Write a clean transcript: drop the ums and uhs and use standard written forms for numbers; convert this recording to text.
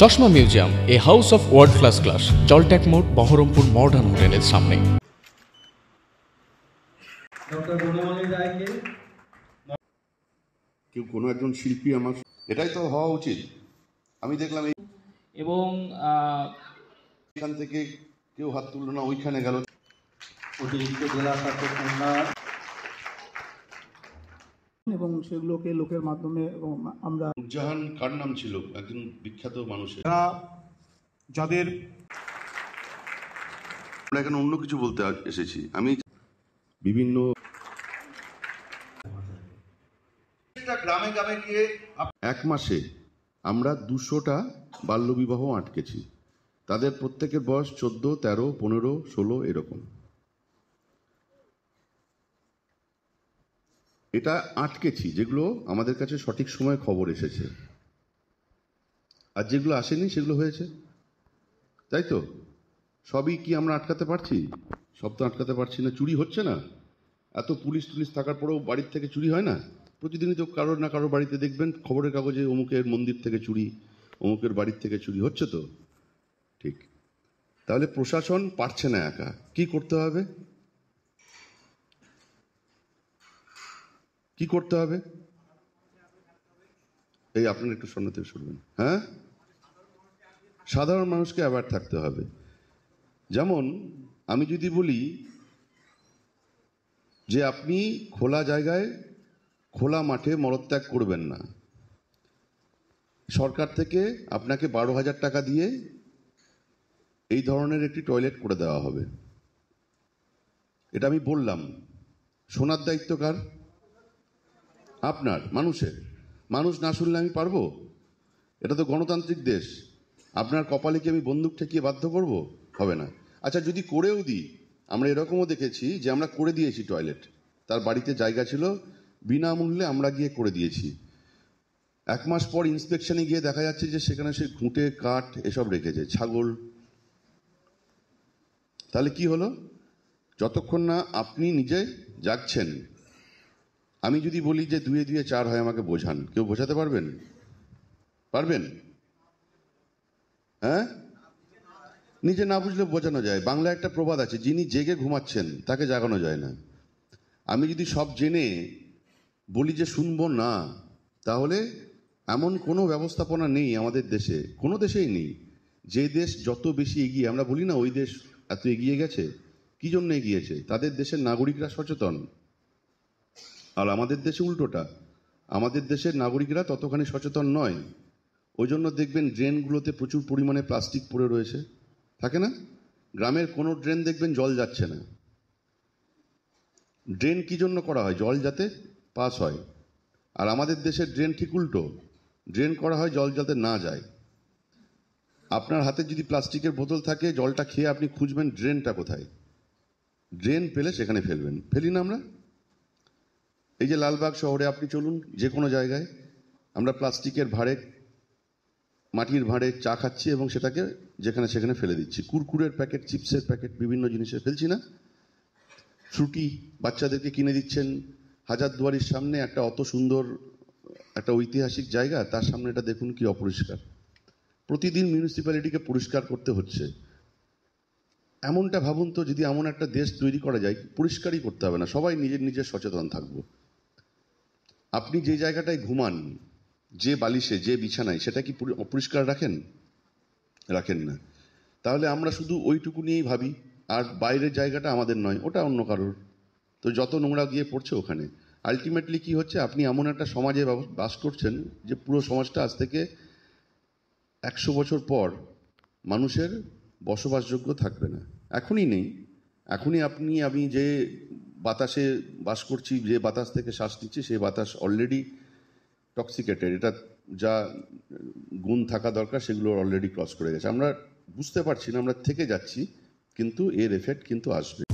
চশমা museum, a house of world class, জলট্যাক মোড়, বহরমপুর মডার্ন হোটেলের সামনে। কেউ কোনো একজন শিল্পী আমার, এটাই তো হওয়া উচিত। আমি দেখলাম এবং এখান থেকে কেউ হাত তুললো না, ওইখানে গেল। অতিরিক্ত জেলা শাসক এবং সেগুলোকে লোকের মাধ্যমে এবং আমরা নুরজাহান কার নাম ছিল, একজন বিখ্যাত মানুষের। যাদের আমরা এখানে অন্য কিছু বলতে এসেছি। আমি বিভিন্ন গ্রামে গ্রামে গিয়ে এক মাসে আমরা 200টা বাল্যবিবাহ আটকেছি। তাদের প্রত্যেকের বয়স 14, 13, 15, 16 এরকম। এটা আটকেছি, যেগুলো আমাদের কাছে সঠিক সময়ে খবর এসেছে, আর যেগুলো আসেনি সেগুলো হয়েছে, তাই তো? সবই কি আমরা আটকাতে পারছি? সব তো আটকাতে পারছি না। চুরি হচ্ছে না, এত পুলিশ টুলিশ থাকার পরেও বাড়ির থেকে চুরি হয় না? প্রতিদিনই তো কারোর না কারোর বাড়িতে দেখবেন খবরের কাগজে অমুকের মন্দির থেকে চুরি, অমুকের বাড়ির থেকে চুরি হচ্ছে তো। ঠিক, তাহলে প্রশাসন পারছে না একা, কি করতে হবে? কি করতে হবে? এই আপনারা একটু সামনে থেকে শুনবেন। হ্যাঁ, সাধারণ মানুষকে অ্যাওয়্যার থাকতে হবে। যেমন আমি যদি বলি যে আপনি খোলা জায়গায়, খোলা মাঠে মলত্যাগ করবেন না, সরকার থেকে আপনাকে 12,000 টাকা দিয়ে এই ধরনের একটি টয়লেট করে দেওয়া হবে। এটা আমি বললাম, শোনার দায়িত্ব কার? আপনার, মানুষের। মানুষ না শুনলে আমি পারবো? এটা তো গণতান্ত্রিক দেশ। আপনার কপালে কি আমি বন্দুক ঠেকিয়ে বাধ্য করব? হবে না। আচ্ছা, যদি করেও দিই, আমরা এরকমও দেখেছি যে আমরা করে দিয়েছি টয়লেট, তার বাড়িতে জায়গা ছিল, বিনামূল্যে আমরা গিয়ে করে দিয়েছি। 1 মাস পর ইন্সপেকশনে গিয়ে দেখা যাচ্ছে যে সেখানে সে ঘুঁটে, কাঠ এসব রেখেছে, ছাগল। তাহলে কি হলো? যতক্ষণ না আপনি নিজে জাগছেন। আমি যদি বলি যে 2 2 4 হয়, আমাকে বোঝান, কেউ বোঝাতে পারবেন? পারবেন? হ্যাঁ, নিজে না বুঝলে বোঝানো যায়। বাংলা একটা প্রবাদ আছে, যিনি জেগে ঘুমাচ্ছেন তাকে জাগানো যায় না। আমি যদি সব জেনে বলি যে শুনবো না, তাহলে এমন কোনো ব্যবস্থাপনা নেই আমাদের দেশে, কোনো দেশেই নেই। যে দেশ যত বেশি এগিয়ে, আমরা বলি না ওই দেশ এত এগিয়ে গেছে, কি জন্য এগিয়েছে? তাদের দেশের নাগরিকরা সচেতন। আর আমাদের দেশে উল্টোটা, আমাদের দেশের নাগরিকরা ততখানি সচেতন নয়। ওই জন্য দেখবেন ড্রেনগুলোতে প্রচুর পরিমাণে প্লাস্টিক পড়ে রয়েছে, থাকে না? গ্রামের কোনো ড্রেন দেখবেন জল যাচ্ছে না। ড্রেন কি জন্য করা হয়? জল যাতে পাস হয়। আর আমাদের দেশের ড্রেন ঠিক উল্টো, ড্রেন করা হয় জল যাতে না যায়। আপনার হাতে যদি প্লাস্টিকের বোতল থাকে, জলটা খেয়ে আপনি খুঁজবেন ড্রেনটা কোথায়, ড্রেন পেলে সেখানে ফেলবেন। ফেলি না আমরা? এই যে লালবাগ শহরে আপনি চলুন, যে কোনো জায়গায় আমরা প্লাস্টিকের ভাঁড়ে, মাটির ভাঁড়ে চা খাচ্ছি এবং সেটাকে যেখানে সেখানে ফেলে দিচ্ছি। কুরকুরের প্যাকেট, চিপসের প্যাকেট, বিভিন্ন জিনিসের ফেলছি না? ফ্রুটি বাচ্চাদেরকে কিনে দিচ্ছেন, হাজারদুয়ারির সামনে একটা অত সুন্দর একটা ঐতিহাসিক জায়গা, তার সামনে এটা দেখুন কি অপরিষ্কার। প্রতিদিন মিউনিসিপ্যালিটিকে পরিষ্কার করতে হচ্ছে। এমনটা ভাবুন তো, যদি এমন একটা দেশ তৈরি করা যায়, পরিষ্কারই করতে হবে না, সবাই নিজের নিজের সচেতন থাকবো। আপনি যে জায়গাটায় ঘুমান, যে বালিশে, যে বিছানায়, সেটা কি অপরিষ্কার রাখেন? রাখেন না। তাহলে আমরা শুধু ওইটুকু নিয়েই ভাবি, আর বাইরের জায়গাটা আমাদের নয়, ওটা অন্য কারোর। তো যত নোংরা গিয়ে পড়ছে ওখানে। আলটিমেটলি কি হচ্ছে? আপনি এমন একটা সমাজে বাস করছেন যে পুরো সমাজটা আজ থেকে 100 বছর পর মানুষের বসবাসযোগ্য থাকবে না। এখনই নেই। এখনই আমি যে বাতাসে বাস করছি, যে বাতাস থেকে শ্বাস নিচ্ছি, সেই বাতাস অলরেডি টক্সিকেটেড। এটা যা গুণ থাকা দরকার সেগুলো অলরেডি ক্রস করে গেছে। আমরা বুঝতে পারছি না, আমরা থেকে যাচ্ছি, কিন্তু এর এফেক্ট কিন্তু আসবে।